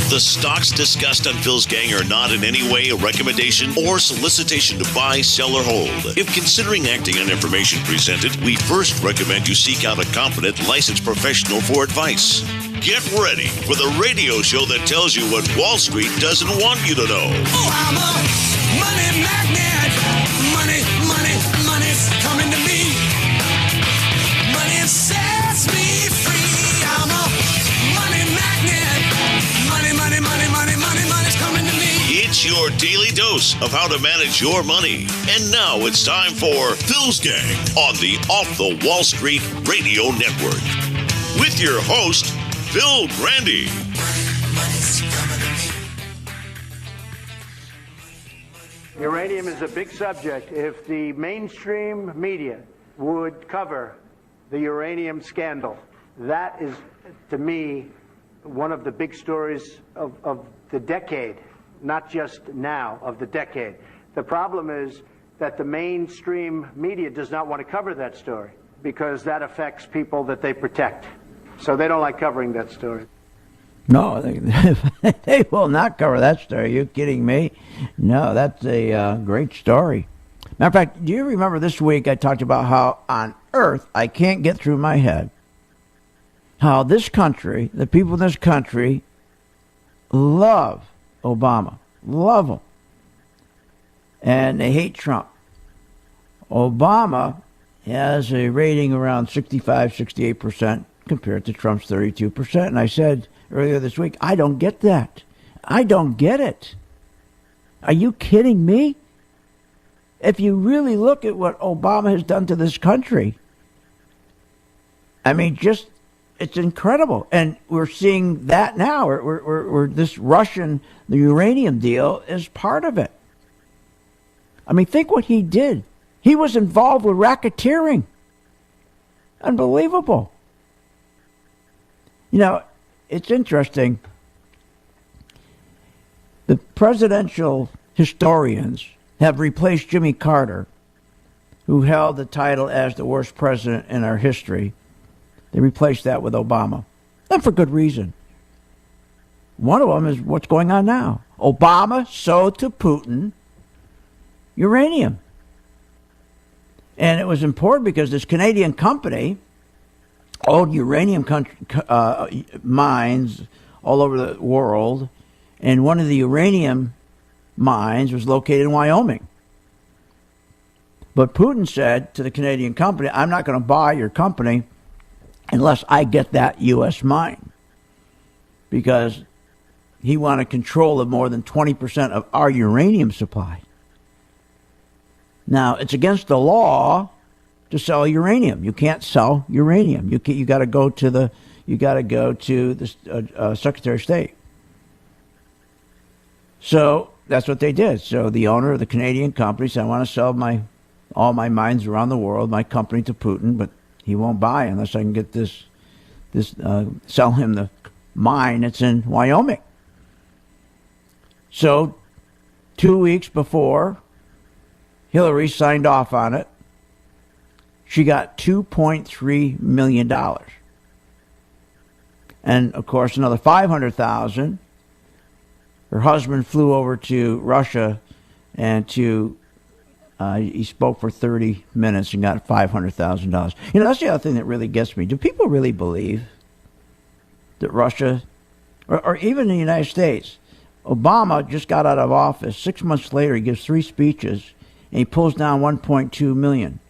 The stocks discussed on Phil's Gang are not in any way a recommendation or solicitation to buy, sell, or hold. If considering acting on information presented, we first recommend you seek out a competent, licensed professional for advice. Get ready for the radio show that tells you what Wall Street doesn't want you to know. Oh, I'm a money magnet. Money, money, money's coming to me. Money sets me free. I'm a money magnet. Money, money, money, money, money, money's coming to me. It's your daily dose of how to manage your money. And now it's time for Phil's Gang on the Off the Wall Street Radio Network. With your host, Phil Grandy. Uranium is a big subject. If the mainstream media would cover the uranium scandal, that is, to me, one of the big stories of the decade, not just now, of the decade. The problem is that the mainstream media does not want to cover that story because that affects people that they protect. So they don't like covering that story. No, they will not cover that story. Are you kidding me? No, that's a great story. Matter of fact, do you remember this week I talked about how on earth I can't get through my head how this country, the people in this country, love Obama. Love him. And they hate Trump. Obama has a rating around 65, 68% compared to Trump's 32%. And I said earlier this week, I don't get that. I don't get it. Are you kidding me? If you really look at what Obama has done to this country, I mean, just, it's incredible. And we're seeing that now. We're this Russian, the uranium deal is part of it. I mean, think what he did. He was involved with racketeering. Unbelievable. You know, it's interesting. The presidential historians have replaced Jimmy Carter, who held the title as the worst president in our history. They replaced that with Obama. And for good reason. One of them is what's going on now. Obama sold to Putin uranium. And it was important because this Canadian company owned uranium mines all over the world, and one of the uranium mines was located in Wyoming. But Putin said to the Canadian company, I'm not going to buy your company unless I get that U.S. mine, because he wanted control of more than 20% of our uranium supply. Now, it's against the law to sell uranium. You can't sell uranium. You got to go to the Secretary of State. So that's what they did. So the owner of the Canadian company said, I want to sell all my mines around the world, my company, to Putin, but he won't buy unless I can get sell him the mine that's in Wyoming. So 2 weeks before Hillary signed off on it, she got $2.3 million. And, of course, another $500,000. Her husband flew over to Russia and he spoke for 30 minutes and got $500,000. You know, that's the other thing that really gets me. Do people really believe that Russia, or even the United States, Obama just got out of office. 6 months later, he gives 3 speeches, and he pulls down $1.2 million.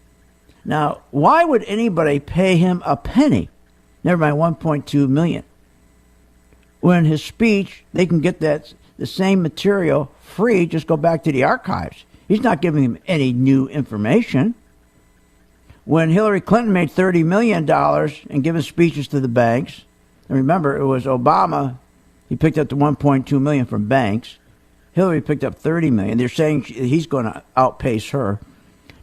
Now, why would anybody pay him a penny, never mind $1.2 million, when his speech, they can get the same material free, just go back to the archives. He's not giving him any new information. When Hillary Clinton made $30 million and giving speeches to the banks, and remember, it was Obama, he picked up the $1.2 million from banks. Hillary picked up $30 million. They're saying he's going to outpace her.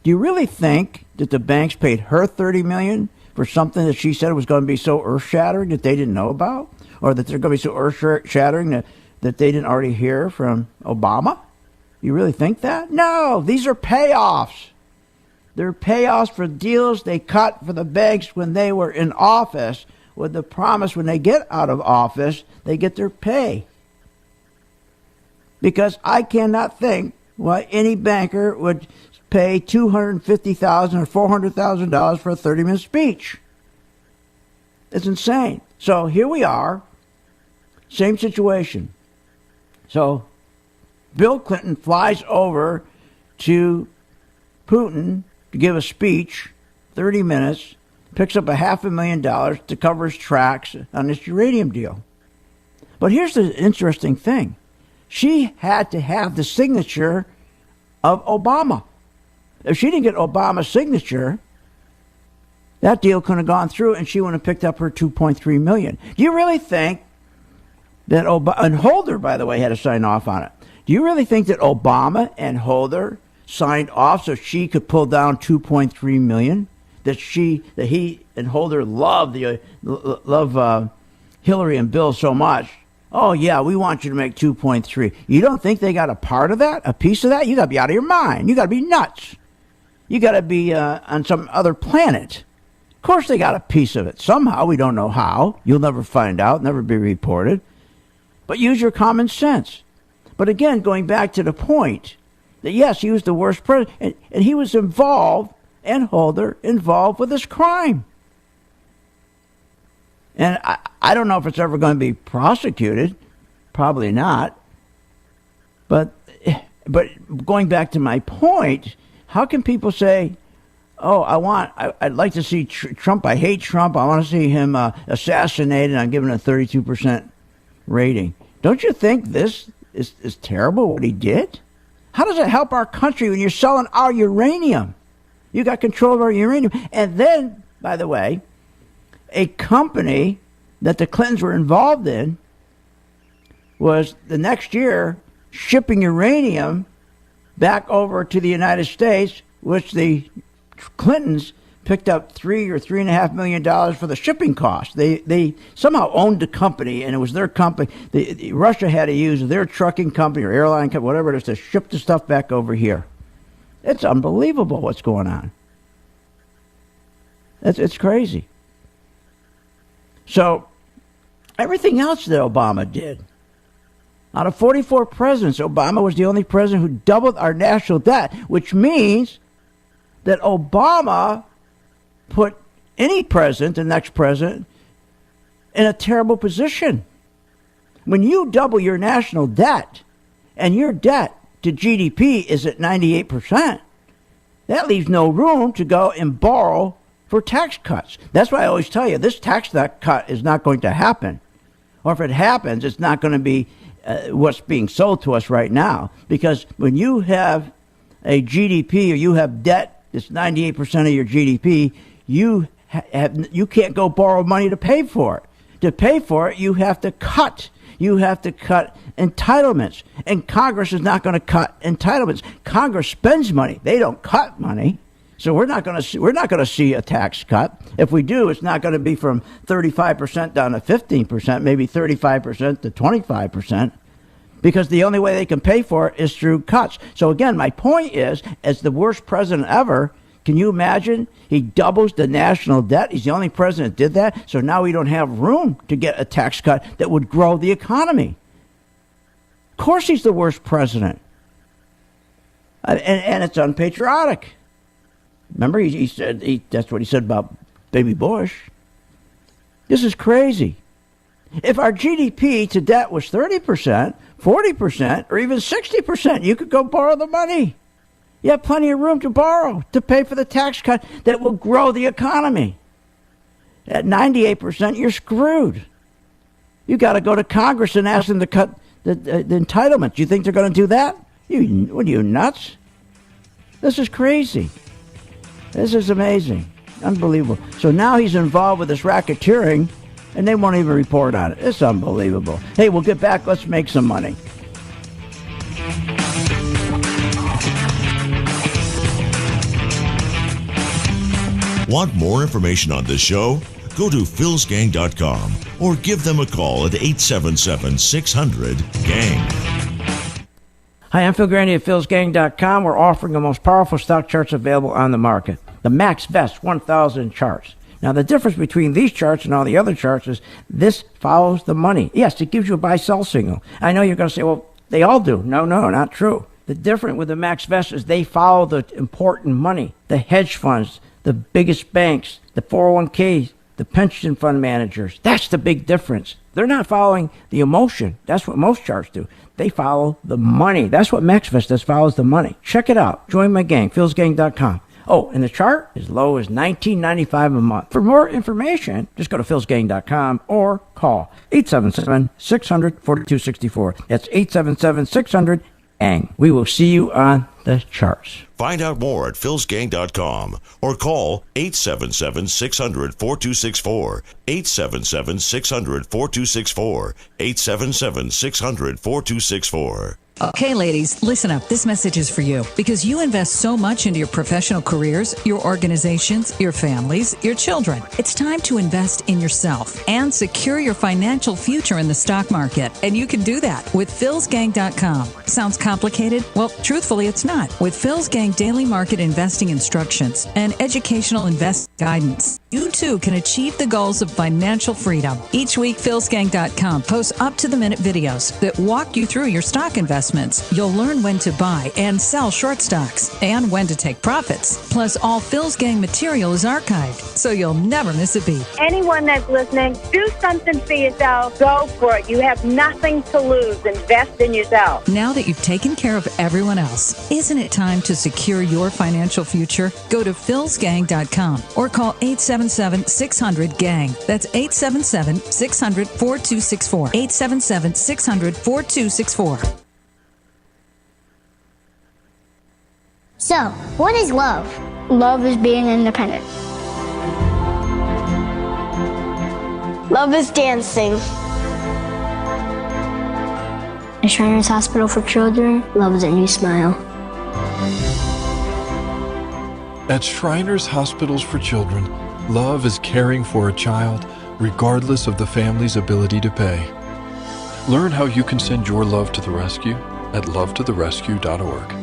Do you really think that the banks paid her $30 million for something that she said was going to be so earth-shattering that they didn't know about? Or that they're going to be so earth-shattering that they didn't already hear from Obama? You really think that? No, these are payoffs. They're payoffs for deals they cut for the banks when they were in office, with the promise when they get out of office, they get their pay. because I cannot think why any banker would pay $250,000 or $400,000 for a 30-minute speech. It's insane. So here we are, same situation. So Bill Clinton flies over to Putin to give a speech, 30 minutes, picks up $500,000 to cover his tracks on this uranium deal. But here's the interesting thing. She had to have the signature of Obama. If she didn't get Obama's signature, that deal couldn't have gone through, and she wouldn't have picked up her $2.3 million. Do you really think that and Holder, by the way, had to sign off on it. Do you really think that Obama and Holder signed off so she could pull down $2.3 million? That he and Holder love Hillary and Bill so much. Oh yeah, we want you to make 2.3. You don't think they got a part of that, a piece of that? You got to be out of your mind. You got to be nuts. You got to be on some other planet. Of course they got a piece of it. Somehow, we don't know how. You'll never find out, never be reported. But use your common sense. But again, going back to the point that yes, he was the worst president, and he was involved, and Holder involved with this crime. And I don't know if it's ever going to be prosecuted. Probably not. But going back to my point, how can people say, oh, I'd like to see Trump, I hate Trump, I want to see him assassinated, I'm giving a 32% rating. Don't you think this is terrible, what he did? How does it help our country when you're selling our uranium? You got control of our uranium. And then, by the way, a company that the Clintons were involved in was the next year shipping uranium back over to the United States, which the Clintons picked up $3 or $3.5 million for the shipping cost. They somehow owned the company, and it was their company. Russia had to use their trucking company or airline company, whatever it is, to ship the stuff back over here. It's unbelievable what's going on. It's crazy. So everything else that Obama did, out of 44 presidents, Obama was the only president who doubled our national debt, which means that Obama put any president, the next president, in a terrible position. When you double your national debt and your debt to GDP is at 98%, that leaves no room to go and borrow for tax cuts. That's why I always tell you, this tax cut is not going to happen. Or if it happens, it's not going to be what's being sold to us right now. Because when you have a GDP or you have debt that's 98% of your GDP, you can't go borrow money to pay for it. To pay for it, you have to cut. You have to cut entitlements. And Congress is not going to cut entitlements. Congress spends money. They don't cut money. So we're not going to see a tax cut. If we do, it's not going to be from 35% down to 15%, maybe 35% to 25%, because the only way they can pay for it is through cuts. So again, my point is, as the worst president ever, can you imagine? He doubles the national debt. He's the only president that did that. So now we don't have room to get a tax cut that would grow the economy. Of course he's the worst president. And it's unpatriotic. Remember, he said that's what he said about Baby Bush. This is crazy. If our GDP to debt was 30%, 40%, or even 60%, you could go borrow the money. You have plenty of room to borrow to pay for the tax cut that will grow the economy. At 98%, you're screwed. You got to go to Congress and ask them to cut the entitlements. You think they're going to do that? What are you, nuts? This is crazy. This is amazing. Unbelievable. So now he's involved with this racketeering, and they won't even report on it. It's unbelievable. Hey, we'll get back. Let's make some money. Want more information on this show? Go to philsgang.com or give them a call at 877-600-GANG. Hi, I'm Phil Grandy at philsgang.com. We're offering the most powerful stock charts available on the market. The Max Best 1000 charts. Now, the difference between these charts and all the other charts is this follows the money. Yes, it gives you a buy-sell signal. I know you're going to say, well, They all do. No, not true. The difference with the MaxVest is they follow the important money, the hedge funds, the biggest banks, the 401ks, the pension fund managers. That's the big difference. They're not following the emotion. That's what most charts do. They follow the money. That's what MaxVest does, follows the money. Check it out. Join my gang, philsgang.com. Oh, and the chart is low as $19.95 a month. For more information, just go to philsgang.com or call 877-600-4264. That's 877-600-GANG. We will see you on the charts. Find out more at philsgang.com or call 877-600-4264, 877-600-4264, 877-600-4264. Okay, ladies, listen up. This message is for you because you invest so much into your professional careers, your organizations, your families, your children. It's time to invest in yourself and secure your financial future in the stock market. And you can do that with philsgang.com. Sounds complicated? Well, truthfully, it's not. With Phil's Gang daily market investing instructions and educational invest guidance, you too can achieve the goals of financial freedom. Each week, philsgang.com posts up-to-the-minute videos that walk you through your stock investments. You'll learn when to buy and sell short stocks and when to take profits. Plus, all Phil's Gang material is archived, so you'll never miss a beat. Anyone that's listening, do something for yourself. Go for it. You have nothing to lose. Invest in yourself. Now that you've taken care of everyone else, isn't it time to secure your financial future? Go to philsgang.com or call 877-600-GANG. That's 877-600-4264. 877-600-4264. So, what is love? Love is being independent. Love is dancing. At Shriners Hospital for Children, love is a new smile. At Shriners Hospitals for Children, love is caring for a child regardless of the family's ability to pay. Learn how you can send your love to the rescue at lovetotherescue.org.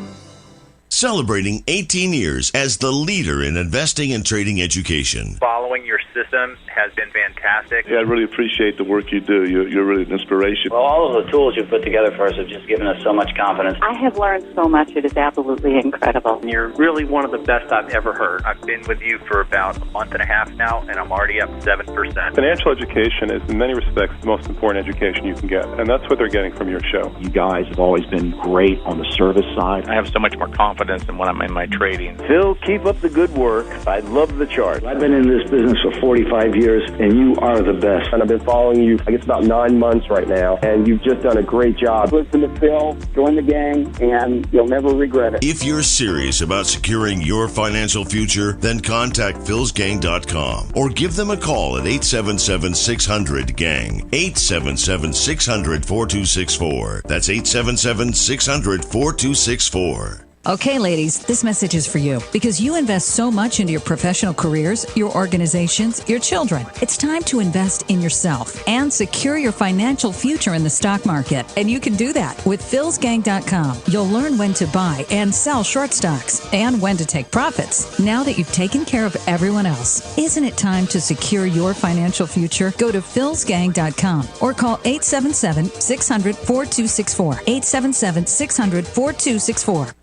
Celebrating 18 years as the leader in investing and trading education. Following your system has been fantastic. Yeah, I really appreciate the work you do. You're really an inspiration. Well, all of the tools you put together for us have just given us so much confidence. I have learned so much. It is absolutely incredible. You're really one of the best I've ever heard. I've been with you for about a month and a half now, and I'm already up 7%. Financial education is, in many respects, the most important education you can get, and that's what they're getting from your show. You guys have always been great on the service side. I have so much more confidence than when I'm in my trading. Phil, keep up the good work. I love the chart. I've been in this business for 45 years, and you are the best. And I've been following you, I guess, about 9 months right now, and you've just done a great job. Listen to Phil, join the gang, and you'll never regret it. If you're serious about securing your financial future, then contact philsgang.com or give them a call at 877-600-GANG, 877-600-4264. That's 877-600-4264. Okay, ladies, this message is for you because you invest so much into your professional careers, your organizations, your children. It's time to invest in yourself and secure your financial future in the stock market. And you can do that with philsgang.com. You'll learn when to buy and sell short stocks and when to take profits. Now that you've taken care of everyone else, isn't it time to secure your financial future? Go to philsgang.com or call 877-600-4264. 877-600-4264.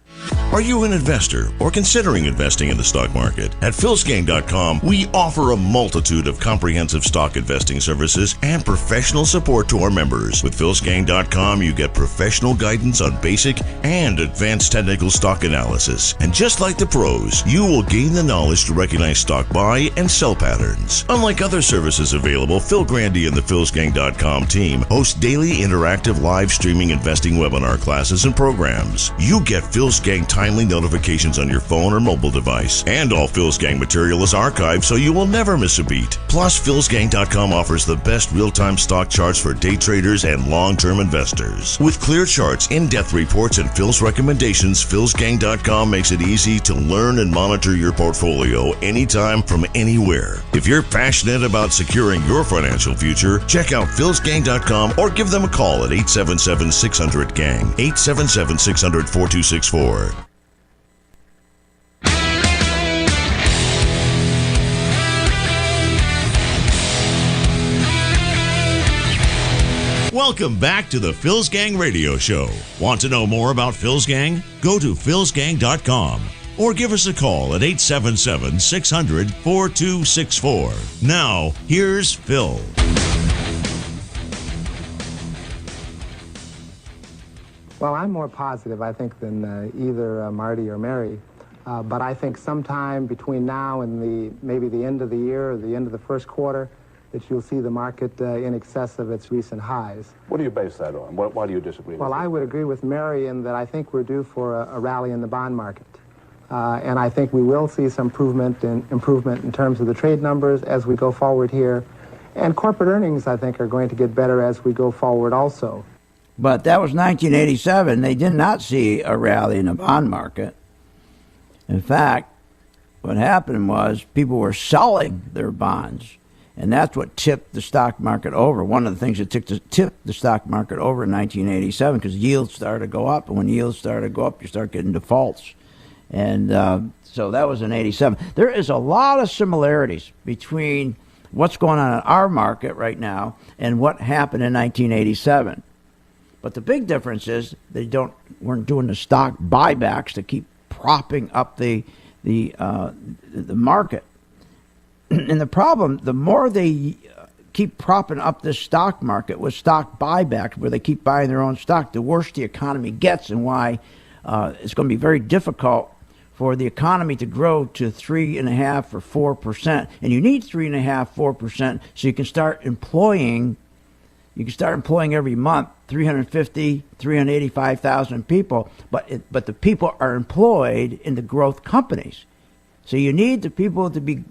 Are you an investor or considering investing in the stock market? At philsgang.com, we offer a multitude of comprehensive stock investing services and professional support to our members. With philsgang.com, you get professional guidance on basic and advanced technical stock analysis. And just like the pros, you will gain the knowledge to recognize stock buy and sell patterns. Unlike other services available, Phil Grandy and the philsgang.com team host daily interactive live streaming investing webinar classes and programs. You get Phil's Gang timely notifications on your phone or mobile device. And all Phil's Gang material is archived so you will never miss a beat. Plus, philsgang.com offers the best real-time stock charts for day traders and long-term investors. With clear charts, in-depth reports, and Phil's recommendations, philsgang.com makes it easy to learn and monitor your portfolio anytime from anywhere. If you're passionate about securing your financial future, check out philsgang.com or give them a call at 877-600-GANG, 877-600-4264. Welcome back to the Phil's Gang Radio Show. Want to know more about Phil's Gang? Go to philsgang.com or give us a call at 877-600-4264. Now, here's Phil. Well, I'm more positive, I think, than either Marty or Mary. But I think sometime between now and maybe the end of the year or the end of the first quarter, that you'll see the market in excess of its recent highs. What do you base that on? Why do you disagree with Well, that? I would agree with Mary in that I think we're due for a rally in the bond market. And I think we will see some improvement in terms of the trade numbers as we go forward here. And corporate earnings, I think, are going to get better as we go forward also. But that was 1987. They did not see a rally in the bond market. In fact, what happened was people were selling their bonds. And that's what tipped the stock market over. One of the things that tipped the stock market over in 1987, because yields started to go up. And when yields started to go up, you start getting defaults. And so that was in 87. There is a lot of similarities between what's going on in our market right now and what happened in 1987. But the big difference is they weren't doing the stock buybacks to keep propping up the market. And the problem, the more they keep propping up this stock market with stock buybacks, where they keep buying their own stock, the worse the economy gets, and why it's going to be very difficult for the economy to grow to 3.5% or 4%. And you need 3.5%, 4%, so you can start employing. You can start employing every month 350, 385,000 people, but the people are employed in the growth companies. So you need the people to be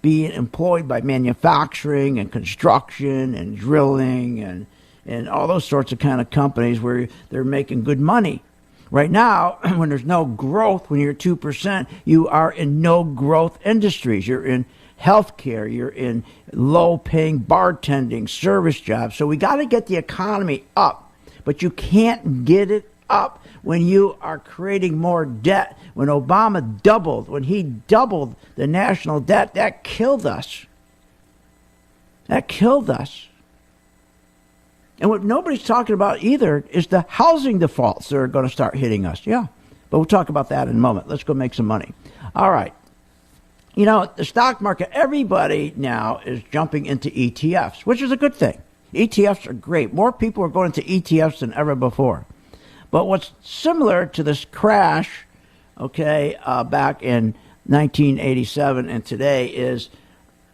employed by manufacturing and construction and drilling and all those sorts of kind of companies where they're making good money. Right now, when there's no growth, when you're 2%, you are in no growth industries. You're in healthcare, you're in low-paying bartending, service jobs. So we got to get the economy up, but you can't get it up when you are creating more debt. When Obama when he doubled the national debt, that killed us. That killed us. And what nobody's talking about either is the housing defaults that are going to start hitting us. Yeah, but we'll talk about that in a moment. Let's go make some money. All right. You know, the stock market, everybody now is jumping into ETFs, which is a good thing. ETFs are great. More people are going into ETFs than ever before. But what's similar to this crash, back in 1987 and today is,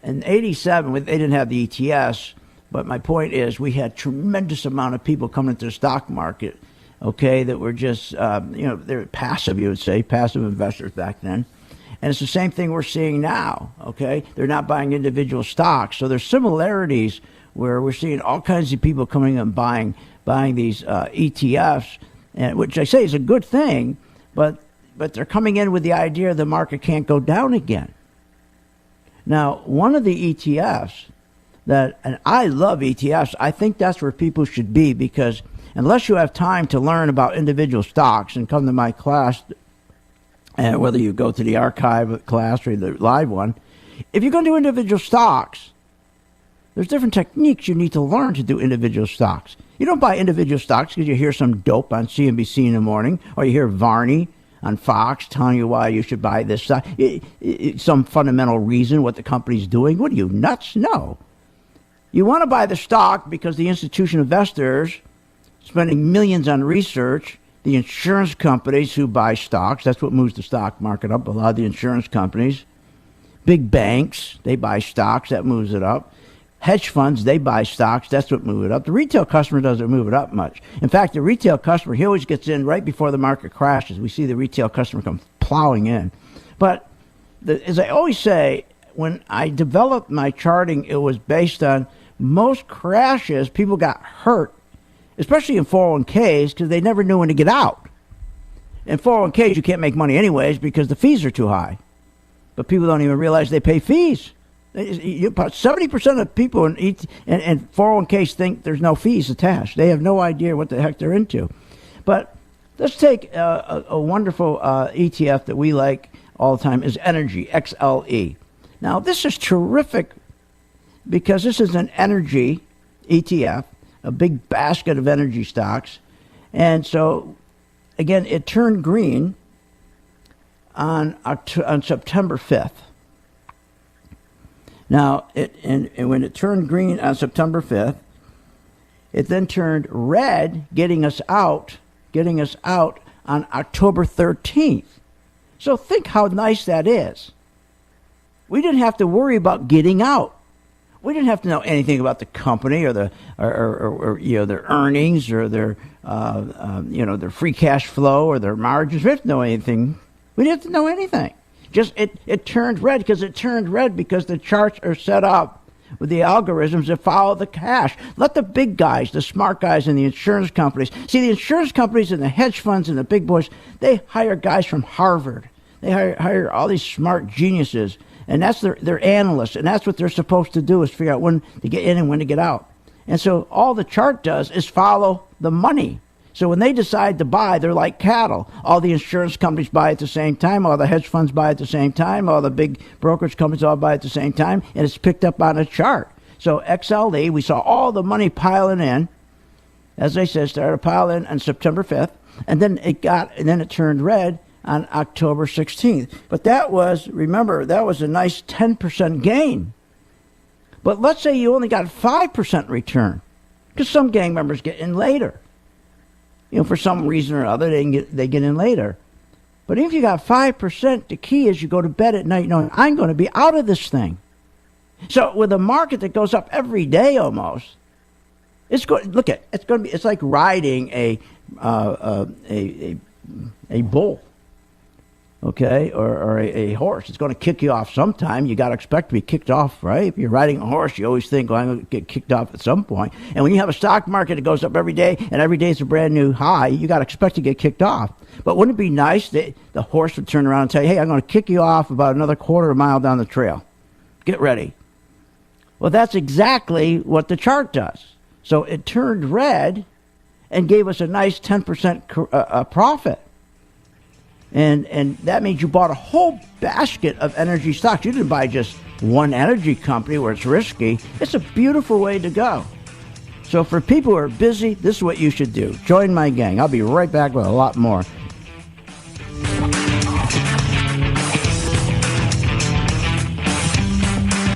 in 87, they didn't have the ETFs, but my point is we had tremendous amount of people coming into the stock market, that were just, they're passive, you would say, passive investors back then. And it's the same thing we're seeing now, They're not buying individual stocks. So there's similarities where we're seeing all kinds of people coming and buying these ETFs, and which I say is a good thing, but they're coming in with the idea the market can't go down again. Now, one of the ETFs and I love ETFs, I think that's where people should be, because unless you have time to learn about individual stocks and come to my class, and whether you go to the archive class or the live one, if you're going to do individual stocks, there's different techniques you need to learn to do individual stocks. You don't buy individual stocks because you hear some dope on CNBC in the morning, or you hear Varney on Fox telling you why you should buy this stock. Some fundamental reason what the company's doing. What are you, nuts? No. You want to buy the stock because the institutional investors spending millions on research, the insurance companies who buy stocks, that's what moves the stock market up. A lot of the insurance companies, big banks, they buy stocks, that moves it up. Hedge funds, they buy stocks, that's what moves it up. The retail customer doesn't move it up much. In fact, the retail customer, he always gets in right before the market crashes. We see the retail customer come plowing in. But as I always say, when I developed my charting, it was based on most crashes, people got hurt, especially in 401ks, because they never knew when to get out. In 401ks, you can't make money anyways because the fees are too high. But people don't even realize they pay fees. 70% of people in 401ks think there's no fees attached. They have no idea what the heck they're into. But let's take a wonderful ETF that we like all the time is Energy, XLE. Now, this is terrific because this is an energy ETF. a big basket of energy stocks. And so, again, it turned green on September 5th. Now, and when it turned green on September 5th, it then turned red, getting us out on October 13th. So think how nice that is. We didn't have to worry about getting out. We didn't have to know anything about the company or their earnings or their their free cash flow or their margins. We didn't have to know anything. We didn't have to know anything. Just it turned red because the charts are set up with the algorithms that follow the cash. Let the big guys, the smart guys in the insurance companies. See, the insurance companies and the hedge funds and the big boys, they hire guys from Harvard. They hire all these smart geniuses. And that's their analysts, and that's what they're supposed to do, is figure out when to get in and when to get out. And so all the chart does is follow the money. So when they decide to buy, they're like cattle. All the insurance companies buy at the same time, all the hedge funds buy at the same time, all the big brokerage companies all buy at the same time, and it's picked up on a chart. So XLE, we saw all the money piling in. As I said, started piling in on September 5th, and then it turned red on October 16th. But that was a nice 10% gain. But let's say you only got 5% return, because some gang members get in later. For some reason or other, they get in later. But if you got 5%, the key is you go to bed at night knowing, I'm going to be out of this thing. So with a market that goes up every day almost, it's like riding a bull. Okay, or a horse. It's going to kick you off sometime. You got to expect to be kicked off, right? If you're riding a horse, you always think, well, I'm going to get kicked off at some point. And when you have a stock market that goes up every day, and every day is a brand new high, you got to expect to get kicked off. But wouldn't it be nice that the horse would turn around and tell you, hey, I'm going to kick you off about another quarter of a mile down the trail. Get ready. Well, that's exactly what the chart does. So it turned red and gave us a nice 10% profit. And that means you bought a whole basket of energy stocks. You didn't buy just one energy company where it's risky. It's a beautiful way to go. So for people who are busy, this is what you should do. Join my gang. I'll be right back with a lot more.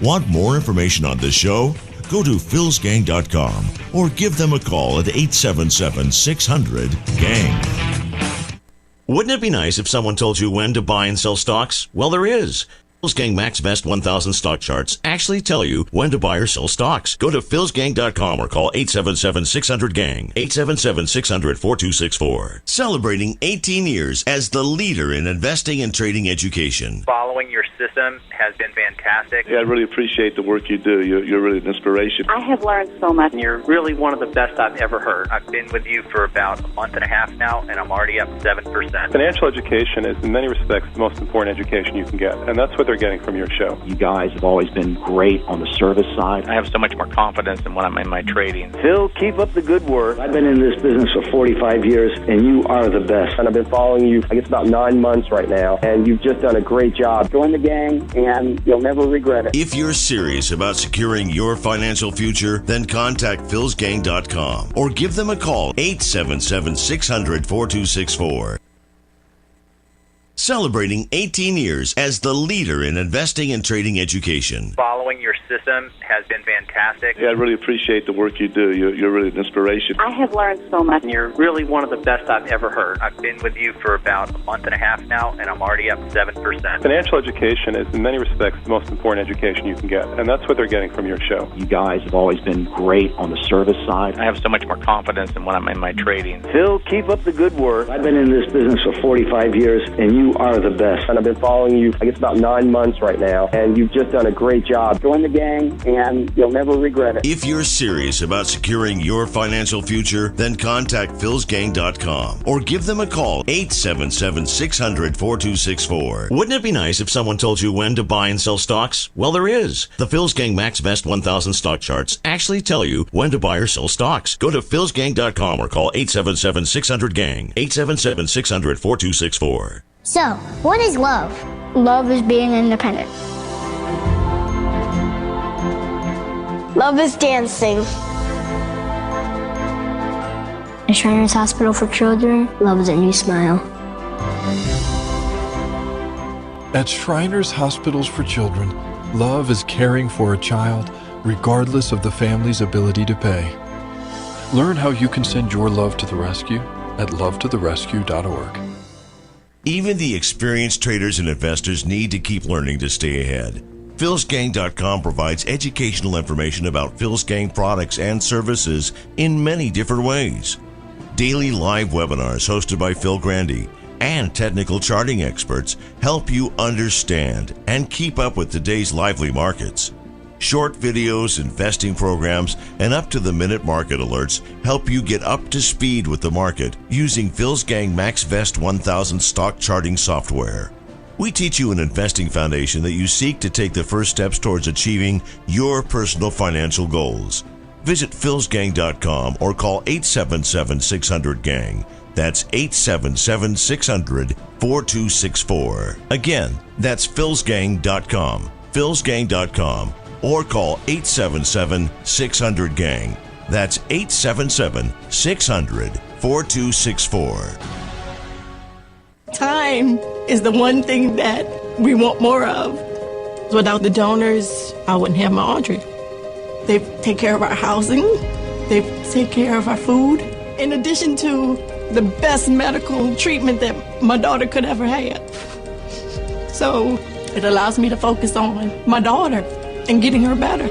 Want more information on this show? Go to philsgang.com or give them a call at 877-600-GANG. Wouldn't it be nice if someone told you when to buy and sell stocks? Well, there is. Phil's Gang Max Best 1000 stock charts actually tell you when to buy or sell stocks. Go to philsgang.com or call 877-600-GANG, 877-600-4264. Celebrating 18 years as the leader in investing and trading education. Following your system has been fantastic. Yeah, I really appreciate the work you do. You're really an inspiration. I have learned so much. You're really one of the best I've ever heard. I've been with you for about a month and a half now, and I'm already up 7%. Financial education is, in many respects, the most important education you can get, and that's what they're getting from your show. You guys have always been great on the service side. I have so much more confidence in when I'm in my trading. Phil, keep up the good work. I've been in this business for 45 years, and you are the best. And I've been following you, I guess, about 9 months right now, and you've just done a great job. Join the gang, and you'll never regret it. If you're serious about securing your financial future, then contact philsgang.com or give them a call, 877-600-4264. Celebrating 18 years as the leader in investing and trading education. Following your system has been fantastic. Yeah, I really appreciate the work you do. You're really an inspiration. I have learned so much. You're really one of the best I've ever heard. I've been with you for about a month and a half now, and I'm already up 7%. Financial education is, in many respects, the most important education you can get, and that's what they're getting from your show. You guys have always been great on the service side. I have so much more confidence in when I'm in my trading. Phil, keep up the good work. I've been in this business for 45 years, and you are the best. And I've been following you, I guess, about 9 months right now, and you've just done a great job. Join the gang, and you'll never regret it. If you're serious about securing your financial future, then contact philsgang.com or give them a call, 877-600-4264. Wouldn't it be nice if someone told you when to buy and sell stocks? Well, there is. The Phil's Gang Max Best 1000 stock charts actually tell you when to buy or sell stocks. Go to philsgang.com or call 877-600-GANG, 877-600-4264. So, what is love? Love is being independent. Love is dancing. At Shriners Hospital for Children, love is a new smile. At Shriners Hospitals for Children, love is caring for a child regardless of the family's ability to pay. Learn how you can send your love to the rescue at lovetotherescue.org. Even the experienced traders and investors need to keep learning to stay ahead. PhilsGang.com provides educational information about Phil's Gang products and services in many different ways. Daily live webinars hosted by Phil Grandy and technical charting experts help you understand and keep up with today's lively markets. Short videos, investing programs, and up-to-the-minute market alerts help you get up to speed with the market using Phil's Gang MaxVest 1000 stock charting software. We teach you an investing foundation that you seek to take the first steps towards achieving your personal financial goals. Visit philsgang.com or call 877-600-GANG. That's 877-600-4264. Again, that's philsgang.com. philsgang.com. Or call 877-600-GANG. That's 877-600-4264. Time is the one thing that we want more of. Without the donors, I wouldn't have my Audrey. They take care of our housing. They take care of our food. In addition to the best medical treatment that my daughter could ever have. So it allows me to focus on my daughter and getting her better.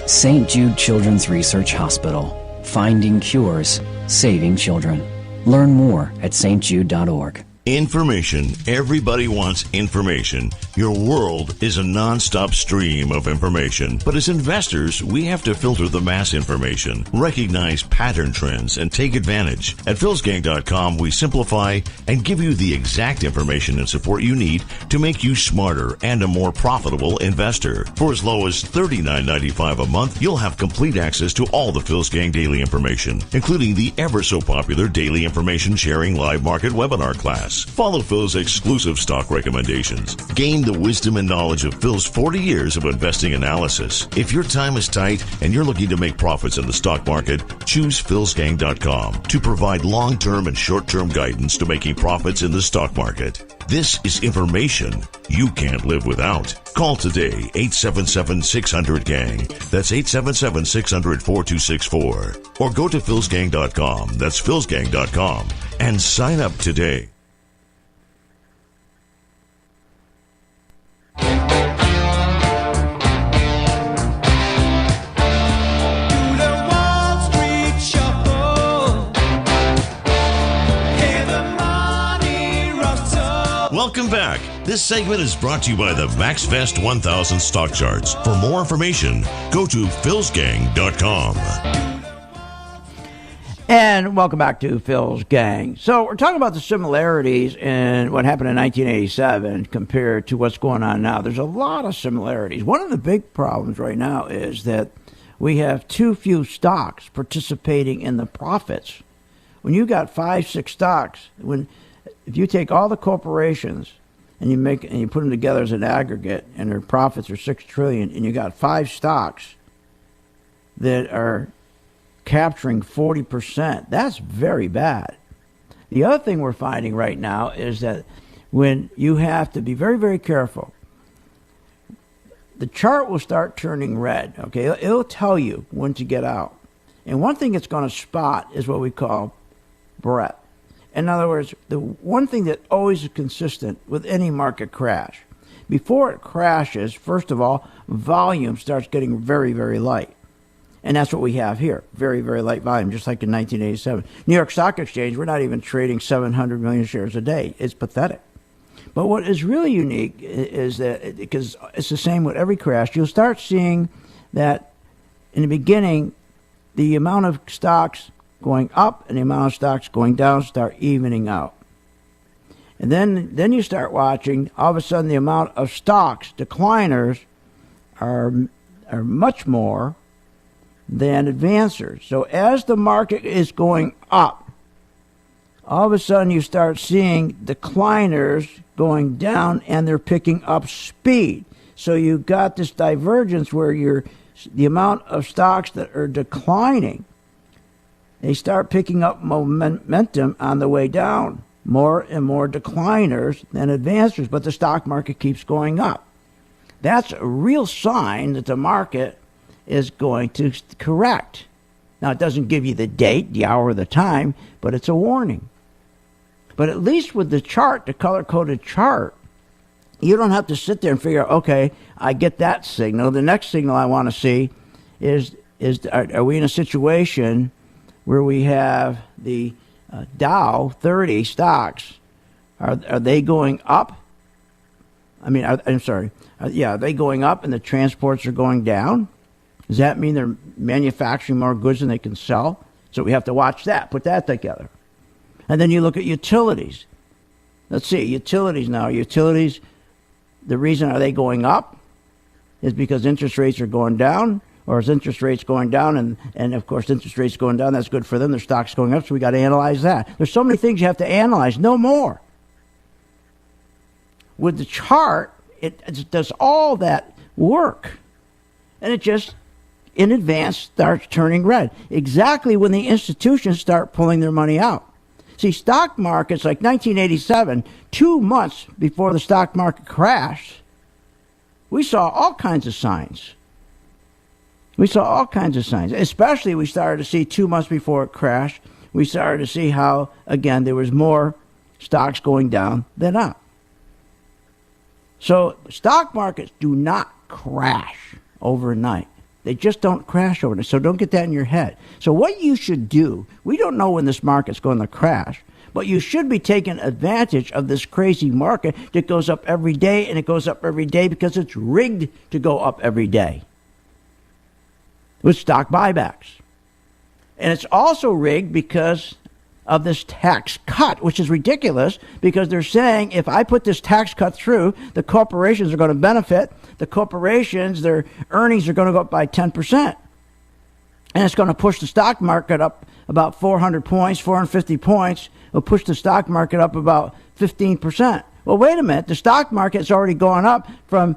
St. Jude Children's Research Hospital. Finding cures, saving children. Learn more at stjude.org. Information. Everybody wants information. Your world is a non-stop stream of information. But as investors, we have to filter the mass information, recognize pattern trends, and take advantage. At philsgang.com, we simplify and give you the exact information and support you need to make you smarter and a more profitable investor. For as low as $39.95 a month, you'll have complete access to all the Phil's Gang daily information, including the ever so popular Daily Information Sharing Live Market webinar class. Follow Phil's exclusive stock recommendations. Gain the wisdom and knowledge of Phil's 40 years of investing analysis. If your time is tight and you're looking to make profits in the stock market, choose philsgang.com to provide long-term and short-term guidance to making profits in the stock market. This is information you can't live without. Call today, 877-600-GANG. That's 877-600-4264. Or go to philsgang.com. That's philsgang.com. And sign up today. Welcome back. This segment is brought to you by the MaxVest 1000 stock charts. For more information, go to philsgang.com. And welcome back to Phil's Gang. So we're talking about the similarities in what happened in 1987 compared to what's going on now. There's a lot of similarities. One of the big problems right now is that we have too few stocks participating in the profits. When you got 5-6 stocks, if you take all the corporations and you put them together as an aggregate and their profits are $6 trillion and you got 5 stocks that are capturing 40%, that's very bad. The other thing we're finding right now is that when you have to be very, very careful, the chart will start turning red, okay? It'll tell you when to get out. And one thing it's going to spot is what we call breadth. In other words, the one thing that always is consistent with any market crash, before it crashes, first of all, volume starts getting very, very light. And that's what we have here, very, very light volume, just like in 1987. New York Stock Exchange, we're not even trading 700 million shares a day. It's pathetic. But what is really unique is that, because it's the same with every crash, you'll start seeing that in the beginning, the amount of stocks going up and the amount of stocks going down start evening out. And then you start watching, all of a sudden the amount of stocks, decliners, are much more than advancers. So as the market is going up, all of a sudden you start seeing decliners going down and they're picking up speed. So you've got this divergence where the amount of stocks that are declining they start picking up momentum on the way down. More and more decliners than advancers, but the stock market keeps going up. That's a real sign that the market is going to correct. Now, it doesn't give you the date, the hour, the time, but it's a warning. But at least with the chart, the color-coded chart, you don't have to sit there and figure, okay, I get that signal. The next signal I want to see is are we in a situation where we have the Dow 30 stocks? Are they going up? I mean, I'm sorry. Are they going up and the transports are going down? Does that mean they're manufacturing more goods than they can sell? So we have to watch that, put that together. And then you look at utilities. Let's see, utilities now. Utilities, the reason are they going up is because interest rates are going down, or is interest rates going down? And of course, interest rates going down, that's good for them. Their stock's going up, so we got to analyze that. There's so many things you have to analyze, no more. With the chart, it does all that work. And it just, in advance, starts turning red. Exactly when the institutions start pulling their money out. See, stock markets, like 1987, 2 months before the stock market crashed, we saw all kinds of signs. Especially we started to see 2 months before it crashed, we started to see how, again, there was more stocks going down than up. So stock markets do not crash overnight. They just don't crash overnight. So don't get that in your head. So what you should do, we don't know when this market's going to crash, but you should be taking advantage of this crazy market that goes up every day, and it goes up every day because it's rigged to go up every day with stock buybacks. And it's also rigged because of this tax cut, which is ridiculous, because they're saying if I put this tax cut through, the corporations are going to benefit. The corporations, their earnings are going to go up by 10%. And it's going to push the stock market up about 400 points, 450 points. It'll push the stock market up about 15%. Well, wait a minute. The stock market's already gone up from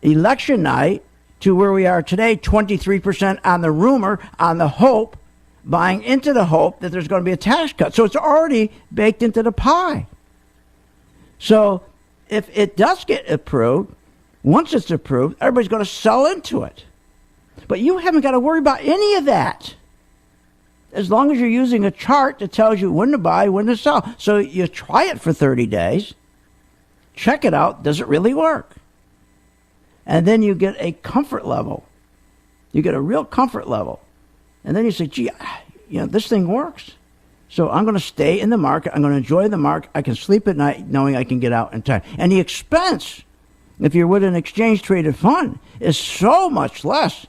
election night to where we are today, 23% on the rumor, on the hope, buying into the hope that there's going to be a tax cut. So it's already baked into the pie. So if it does get approved, once it's approved, everybody's going to sell into it. But you haven't got to worry about any of that, as long as you're using a chart that tells you when to buy, when to sell. So you try it for 30 days, check it out, does it really work? And then you get a comfort level. You get a real comfort level. And then you say, gee, this thing works. So I'm going to stay in the market. I'm going to enjoy the market. I can sleep at night knowing I can get out in time. And the expense, if you're with an exchange-traded fund, is so much less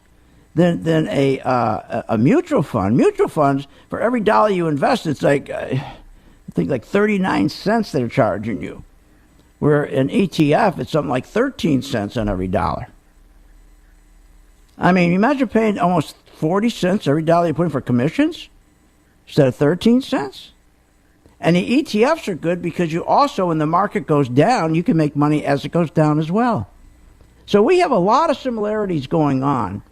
than a mutual fund. Mutual funds, for every dollar you invest, it's like, I think like 39 cents they're charging you. Where an ETF, it's something like 13 cents on every dollar. I mean, imagine paying almost 40 cents every dollar you put in for commissions instead of 13 cents. And the ETFs are good because you also, when the market goes down, you can make money as it goes down as well. So we have a lot of similarities going on,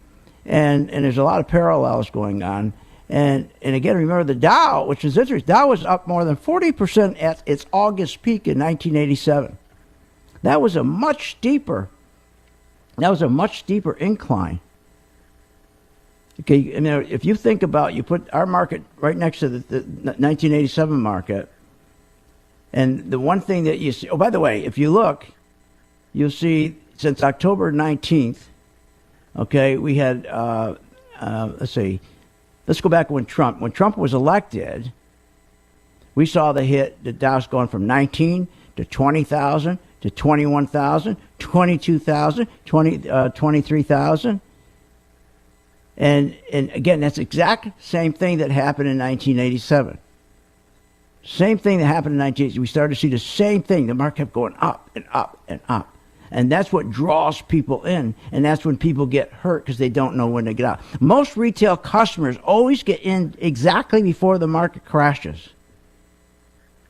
and there's a lot of parallels going on. And again, remember the Dow, which is interesting. Dow was up more than 40% at its August peak in 1987. That was a much steeper incline. Okay, if you think about, you put our market right next to the 1987 market, and the one thing that you see, oh, by the way, if you look, you'll see since October 19th, okay, we had, let's go back when Trump was elected, we saw the Dow's going from 19 to 20,000 to 21,000, 22,000, 23,000. And again, that's the exact same thing that happened in 1987. Same thing that happened in 1980. We started to see the same thing. The market kept going up and up and up. And that's what draws people in. And that's when people get hurt because they don't know when to get out. Most retail customers always get in exactly before the market crashes.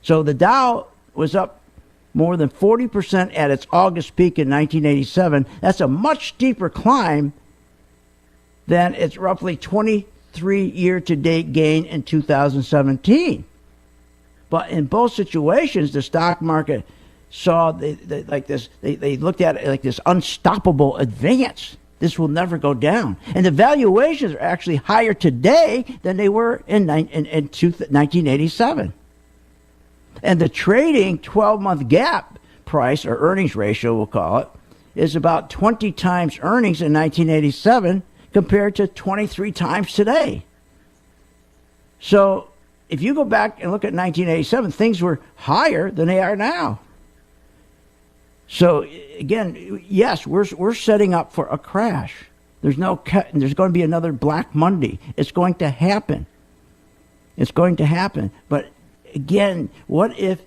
So the Dow was up more than 40% at its August peak in 1987. That's a much steeper climb than its roughly 23% +3 year-to-date gain in 2017. But in both situations, the stock market saw they looked at it like this unstoppable advance. This will never go down. And the valuations are actually higher today than they were in 1987. And the trading 12-month gap price, or earnings ratio we'll call it, is about 20 times earnings in 1987 compared to 23 times today. So if you go back and look at 1987, things were higher than they are now. So again, yes, we're setting up for a crash. There's going to be another Black Monday. It's going to happen. It's going to happen. But again, what if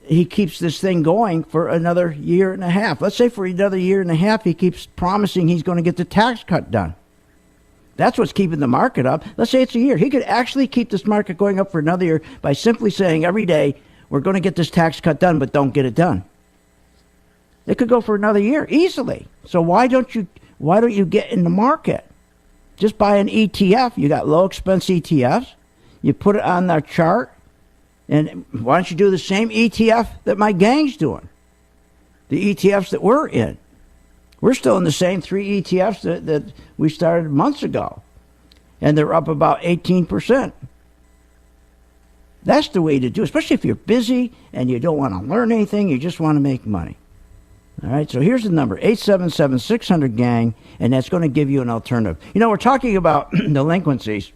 he keeps this thing going for another year and a half? Let's say for another year and a half, he keeps promising he's going to get the tax cut done. That's what's keeping the market up. Let's say it's a year. He could actually keep this market going up for another year by simply saying every day, we're going to get this tax cut done, but don't get it done. It could go for another year easily. So why don't you get in the market? Just buy an ETF. You got low expense ETFs. You put it on their chart. And why don't you do the same ETF that my gang's doing? The ETFs that we're in. We're still in the same 3 ETFs that we started months ago. And they're up about 18%. That's the way to do it, especially if you're busy and you don't want to learn anything. You just want to make money. All right, so here's the number, 877-600-GANG, and that's going to give you an alternative. You know, we're talking about delinquencies.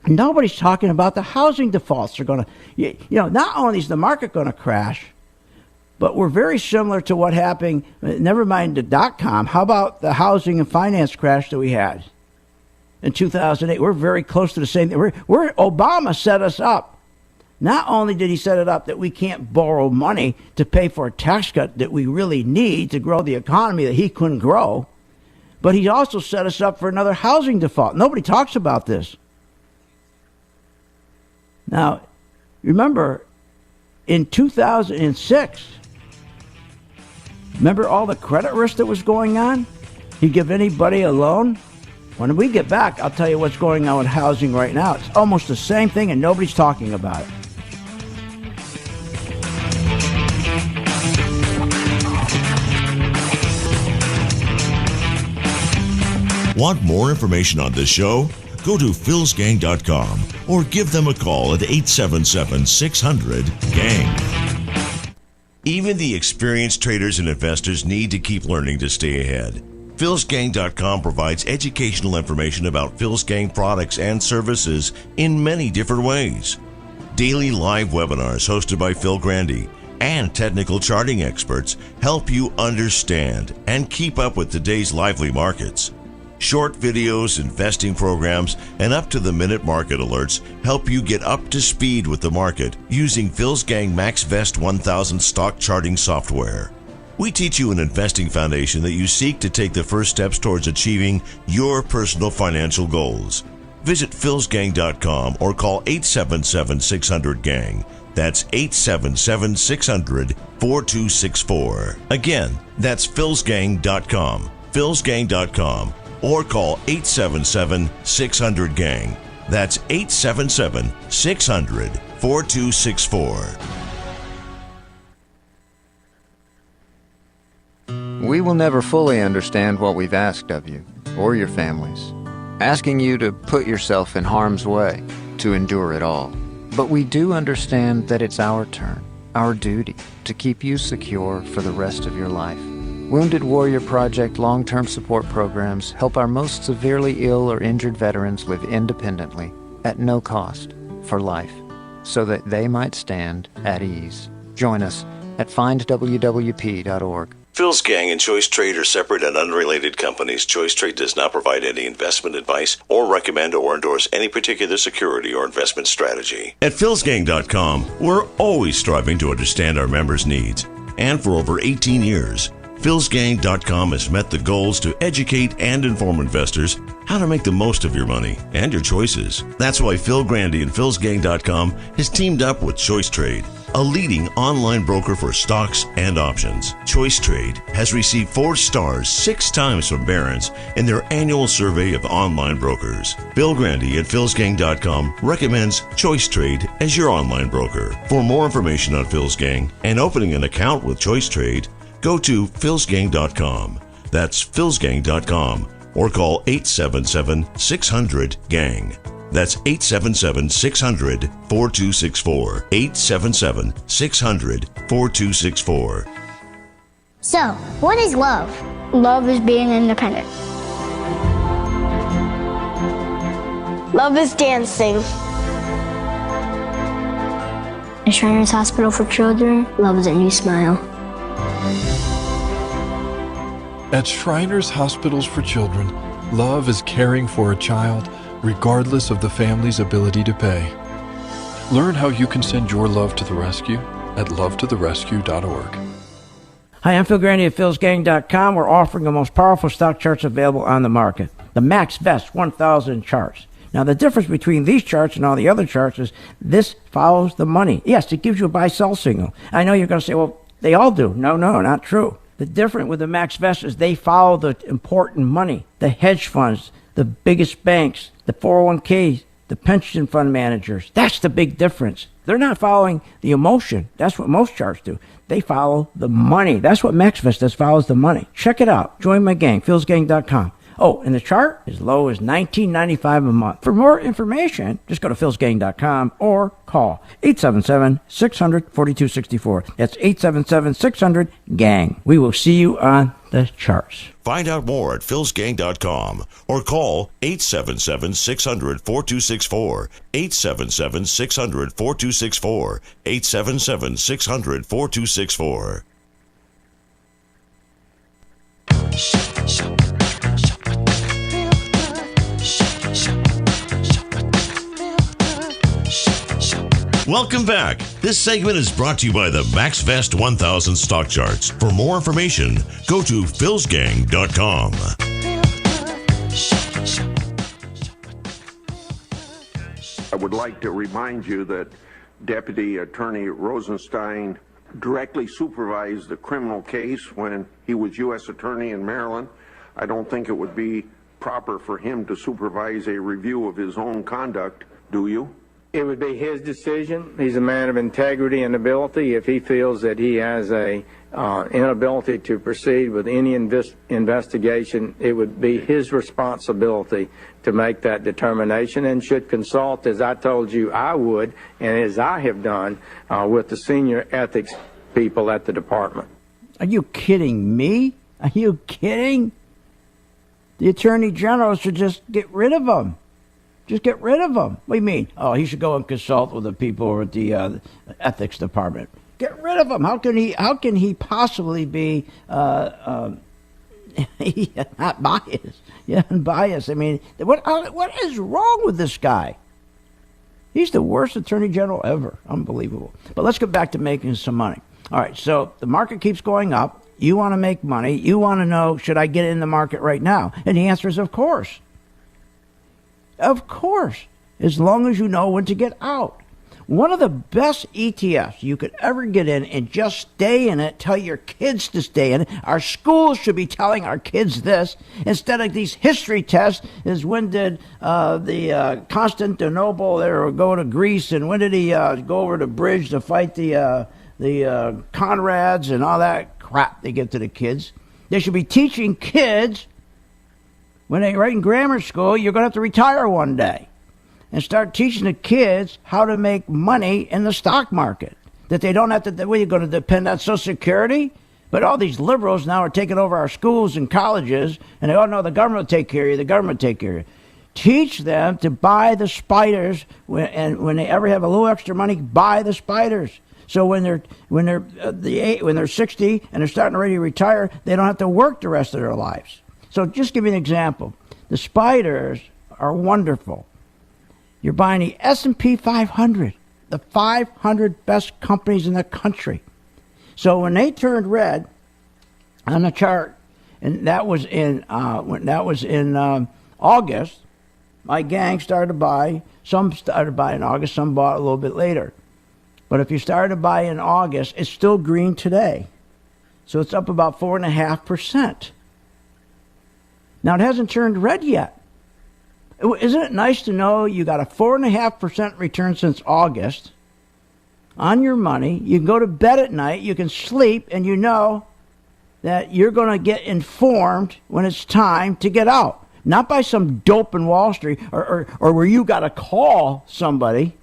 Nobody's talking about the housing defaults are going to, not only is the market going to crash, but we're very similar to what happened, never mind the dot-com. How about the housing and finance crash that we had in 2008? We're very close to the same thing. Obama set us up. Not only did he set it up that we can't borrow money to pay for a tax cut that we really need to grow the economy that he couldn't grow, but he also set us up for another housing default. Nobody talks about this. Now, remember, in 2006, remember all the credit risk that was going on? You give anybody a loan? When we get back, I'll tell you what's going on with housing right now. It's almost the same thing, and nobody's talking about it. Want more information on this show? Go to philsgang.com or give them a call at 877-600-GANG. Even the experienced traders and investors need to keep learning to stay ahead. philsgang.com provides educational information about Phil's Gang products and services in many different ways. Daily live webinars hosted by Phil Grandy and technical charting experts help you understand and keep up with today's lively markets. Short videos, investing programs, and up-to-the-minute market alerts help you get up to speed with the market using Phil's Gang MaxVest 1000 stock charting software. We teach you an investing foundation that you seek to take the first steps towards achieving your personal financial goals. Visit philsgang.com or call 877-600-GANG. That's 877-600-4264. Again, that's philsgang.com. philsgang.com. Or call 877-600-GANG. That's 877-600-4264. We will never fully understand what we've asked of you, or your families, asking you to put yourself in harm's way, to endure it all. But we do understand that it's our turn, our duty, to keep you secure for the rest of your life. Wounded Warrior Project long-term support programs help our most severely ill or injured veterans live independently, at no cost, for life, so that they might stand at ease. Join us at findwwp.org. Phil's Gang and Choice Trade are separate and unrelated companies. Choice Trade does not provide any investment advice or recommend or endorse any particular security or investment strategy. At philsgang.com, we're always striving to understand our members' needs. And for over 18 years, philsgang.com has met the goals to educate and inform investors how to make the most of your money and your choices. That's why Phil Grandy and philsgang.com has teamed up with Choice Trade. a leading online broker for stocks and options. Choice Trade has received 4 stars 6 times from Barron's in their annual survey of online brokers. Bill Grandy at philsgang.com recommends Choice Trade as your online broker. For more information on Phil's Gang and opening an account with Choice Trade, go to philsgang.com. That's philsgang.com, or call 877-600-GANG. That's 877-600-4264. 877-600-4264. So, what is love? Love is being independent. Love is dancing. At Shriners Hospital for Children, love is a new smile. At Shriners Hospitals for Children, love is caring for a child regardless of the family's ability to pay. Learn how you can send your love to the rescue at lovetotherescue.org. Hi, I'm Phil Grandy at philsgang.com. We're offering the most powerful stock charts available on the market, the Max Vest 1000 charts. Now, the difference between these charts and all the other charts is this follows the money. Yes, it gives you a buy-sell signal. I know you're going to say, well, they all do. No, not true. The difference with the Max Vest is they follow the important money, the hedge funds, the biggest banks, the 401ks, the pension fund managers. That's the big difference. They're not following the emotion. That's what most charts do. They follow the money. That's what MaxVest does, follows the money. Check it out. Join my gang, philsgang.com. Oh, and the chart is as low as $19.95 a month. For more information, just go to philsgang.com or call 877-600-4264. That's 877-600-GANG. We will see you on the charts. Find out more at philsgang.com or call 877-600-4264, 877-600-4264, 877-600-4264. Welcome back. This segment is brought to you by the MaxVest 1000 stock charts. For more information, go to philsgang.com. I would like to remind you that Deputy Attorney Rosenstein directly supervised the criminal case when he was U.S. Attorney in Maryland. I don't think it would be proper for him to supervise a review of his own conduct, do you? It would be his decision. He's a man of integrity and ability. If he feels that he has a inability to proceed with any investigation, it would be his responsibility to make that determination and should consult, as I told you I would, and as I have done, with the senior ethics people at the department. Are you kidding me? Are you kidding? The Attorney General should just get rid of him. Just get rid of him. What do you mean? Oh, he should go and consult with the people over at the ethics department. Get rid of him. How can he possibly be not biased? Yeah, unbiased. I mean, what is wrong with this guy? He's the worst Attorney General ever. Unbelievable. But let's get back to making some money. All right, so the market keeps going up. You want to make money. You want to know, should I get in the market right now? And the answer is, of course. Of course, as long as you know when to get out. One of the best ETFs you could ever get in and just stay in it, tell your kids to stay in it. Our schools should be telling our kids this instead of these history tests. Is when did the Constantinople there go to Greece, and when did he go over the bridge to fight the Conrads and all that crap they give to the kids? They should be teaching kids. When they're right in grammar school, you're going to have to retire one day and start teaching the kids how to make money in the stock market. That they don't have to, what, you're going to depend on Social Security? But all these liberals now are taking over our schools and colleges, and they all know the government will take care of you, the government will take care of you. Teach them to buy the spiders, and when they ever have a little extra money, buy the spiders. So when they're 60 and they're starting already to retire, they don't have to work the rest of their lives. So just give you an example. The spiders are wonderful. You're buying the S&P 500, the 500 best companies in the country. So when they turned red on the chart, and that was in August, my gang started to buy. Some started buying in August, some bought a little bit later. But if you started to buy in August, it's still green today. So it's up about 4.5%. Now, it hasn't turned red yet. Isn't it nice to know you got a 4.5% return since August on your money? You can go to bed at night, you can sleep, and you know that you're going to get informed when it's time to get out. Not by some dope in Wall Street or where you got to call somebody.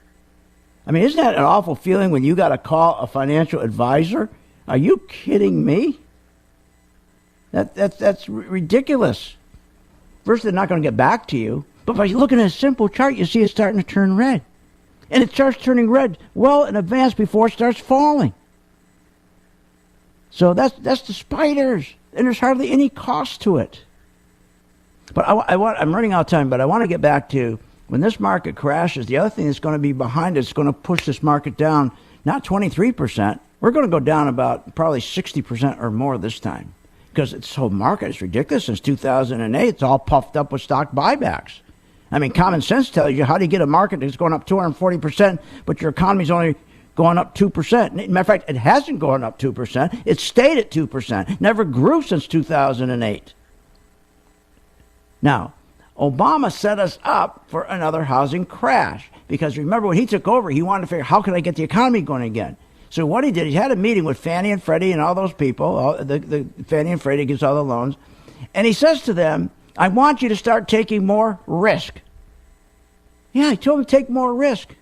I mean, isn't that an awful feeling when you got to call a financial advisor? Are you kidding me? That's ridiculous. First, they're not going to get back to you. But by looking at a simple chart, you see it's starting to turn red. And it starts turning red well in advance before it starts falling. So that's the spiders. And there's hardly any cost to it. But I'm running out of time, but I want to get back to when this market crashes, the other thing that's going to be behind it is going to push this market down, not 23%. We're going to go down about probably 60% or more this time. Because this whole market is ridiculous. Since 2008, it's all puffed up with stock buybacks. I mean, common sense tells you, how do you get a market that's going up 240%, but your economy's only going up 2%? Matter of fact, it hasn't gone up 2%. It stayed at 2%. Never grew since 2008. Now, Obama set us up for another housing crash. Because remember, when he took over, he wanted to figure, how can I get the economy going again? So what he did, he had a meeting with Fannie and Freddie and all those people. The Fannie and Freddie gives all the loans. And he says to them, I want you to start taking more risk. Yeah, he told them to take more risk.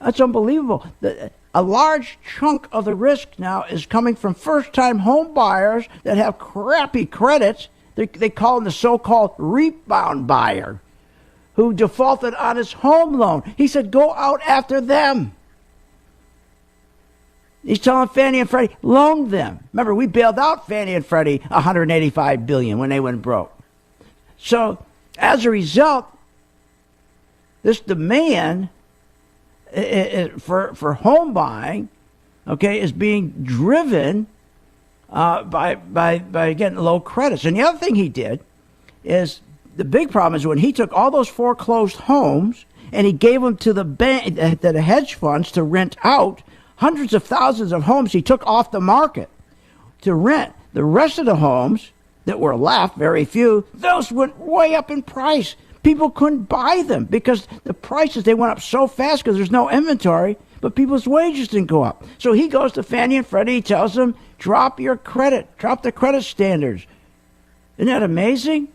That's unbelievable. A large chunk of the risk now is coming from first-time home buyers that have crappy credits. They call them the so-called rebound buyer who defaulted on his home loan. He said, go out after them. He's telling Fannie and Freddie, loan them. Remember, we bailed out Fannie and Freddie $185 billion when they went broke. So, as a result, this demand for home buying, okay, is being driven by again, low credits. And the other thing he did is, the big problem is when he took all those foreclosed homes and he gave them to the bank, to the hedge funds to rent out. Hundreds of thousands of homes he took off the market to rent. The rest of the homes that were left, very few, those went way up in price. People couldn't buy them because the prices, they went up so fast because there's no inventory, but people's wages didn't go up. So he goes to Fannie and Freddie, he tells them, drop your credit, drop the credit standards. Isn't that amazing?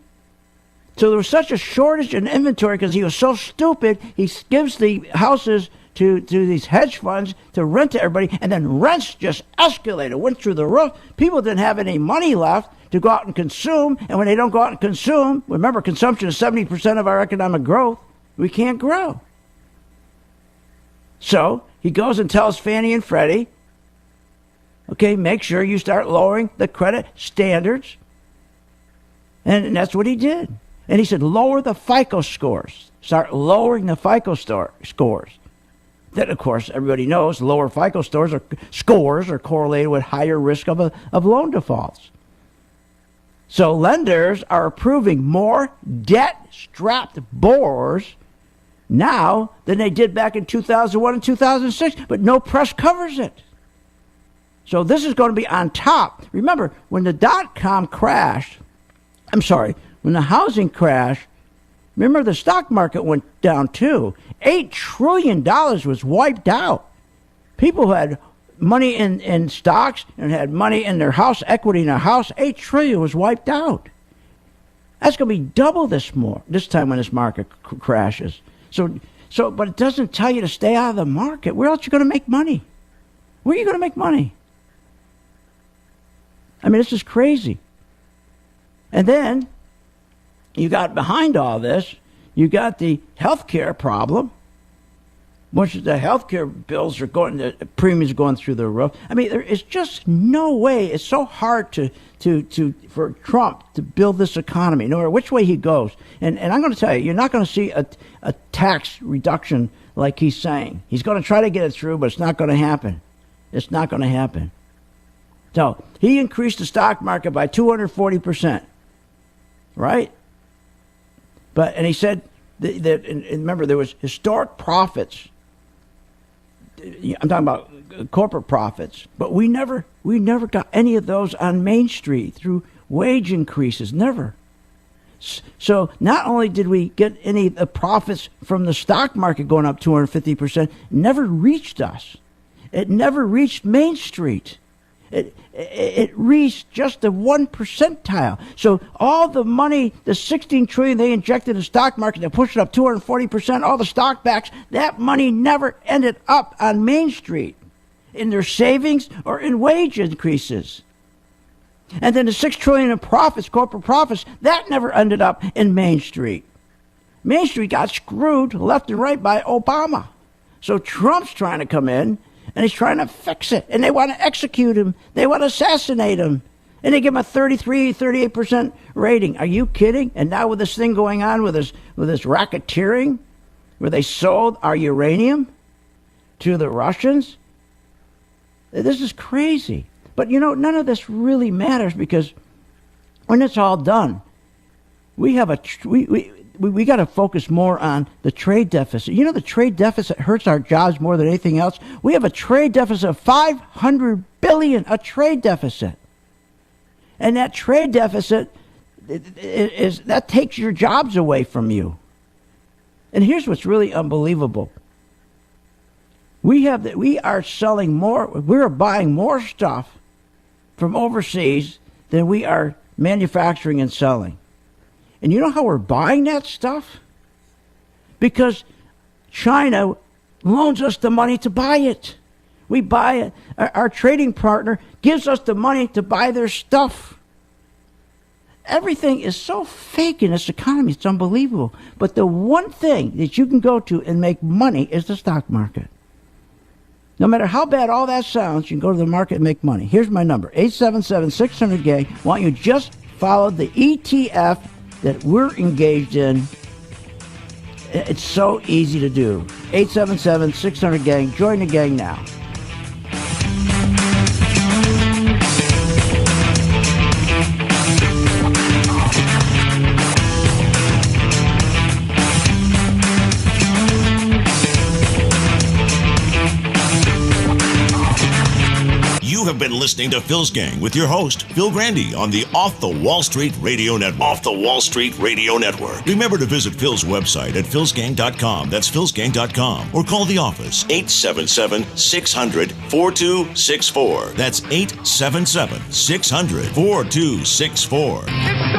So there was such a shortage in inventory because he was so stupid, he gives the houses to these hedge funds to rent to everybody, and then rents just escalated, went through the roof. People didn't have any money left to go out and consume, and when they don't go out and consume, remember, consumption is 70% of our economic growth, we can't grow. So he goes and tells Fannie and Freddie, okay, make sure you start lowering the credit standards, and that's what he did. And he said, lower the FICO scores. Start lowering the FICO scores. That, of course, everybody knows lower FICO scores are correlated with higher risk of loan defaults. So lenders are approving more debt-strapped borrowers now than they did back in 2001 and 2006, but no press covers it. So this is going to be on top. Remember, when the dot-com crashed, when the housing crashed, remember the stock market went down too. $8 trillion was wiped out. People who had money in stocks and had money in their house, equity in their house, $8 trillion was wiped out. That's going to be double this time when this market crashes. But it doesn't tell you to stay out of the market. Where else are you going to make money? Where are you going to make money? I mean, this is crazy. And then you got behind all this, you got the health care problem, which the health care bills are going, the premiums are going through the roof. I mean, there is just no way. It's so hard for Trump to build this economy, no matter which way he goes. And I'm going to tell you, you're not going to see a tax reduction like he's saying. He's going to try to get it through, but it's not going to happen. It's not going to happen. So he increased the stock market by 240%, right? And he said that and remember, there was historic profits I'm talking about corporate profits, but we never got any of those on Main Street through wage increases. Never. So not only did we get any of the profits from the stock market going up 250%, never reached us. It never reached Main Street. It reached just the 1 percentile. So all the money, the $16 trillion they injected in the stock market, they pushed it up 240%, all the stock backs, that money never ended up on Main Street in their savings or in wage increases. And then the $6 trillion in profits, corporate profits, that never ended up in Main Street. Main Street got screwed left and right by Obama. So Trump's trying to come in, and he's trying to fix it. And they want to execute him. They want to assassinate him. And they give him a 38% rating. Are you kidding? And now with this thing going on with this racketeering, where they sold our uranium to the Russians, this is crazy. But, none of this really matters, because when it's all done, we have we got to focus more on the trade deficit. The trade deficit hurts our jobs more than anything else. We have a trade deficit of $500 billion, a trade deficit. And that trade deficit that takes your jobs away from you. And here's what's really unbelievable. We are selling more, we're buying more stuff from overseas than we are manufacturing and selling. And you know how we're buying that stuff? Because China loans us the money to buy it. We buy it. Our trading partner gives us the money to buy their stuff. Everything is so fake in this economy. It's unbelievable. But the one thing that you can go to and make money is the stock market. No matter how bad all that sounds, you can go to the market and make money. Here's my number, 877-600-GANG. Why don't you just follow the ETF that we're engaged in? It's so easy to do. 877-600-GANG. Join the gang now. You have been listening to Phil's Gang with your host, Phil Grandy, on the Off the Wall Street Radio Network. Off the Wall Street Radio Network. Remember to visit Phil's website at philsgang.com. That's philsgang.com. Or call the office, 877-600-4264. That's 877-600-4264.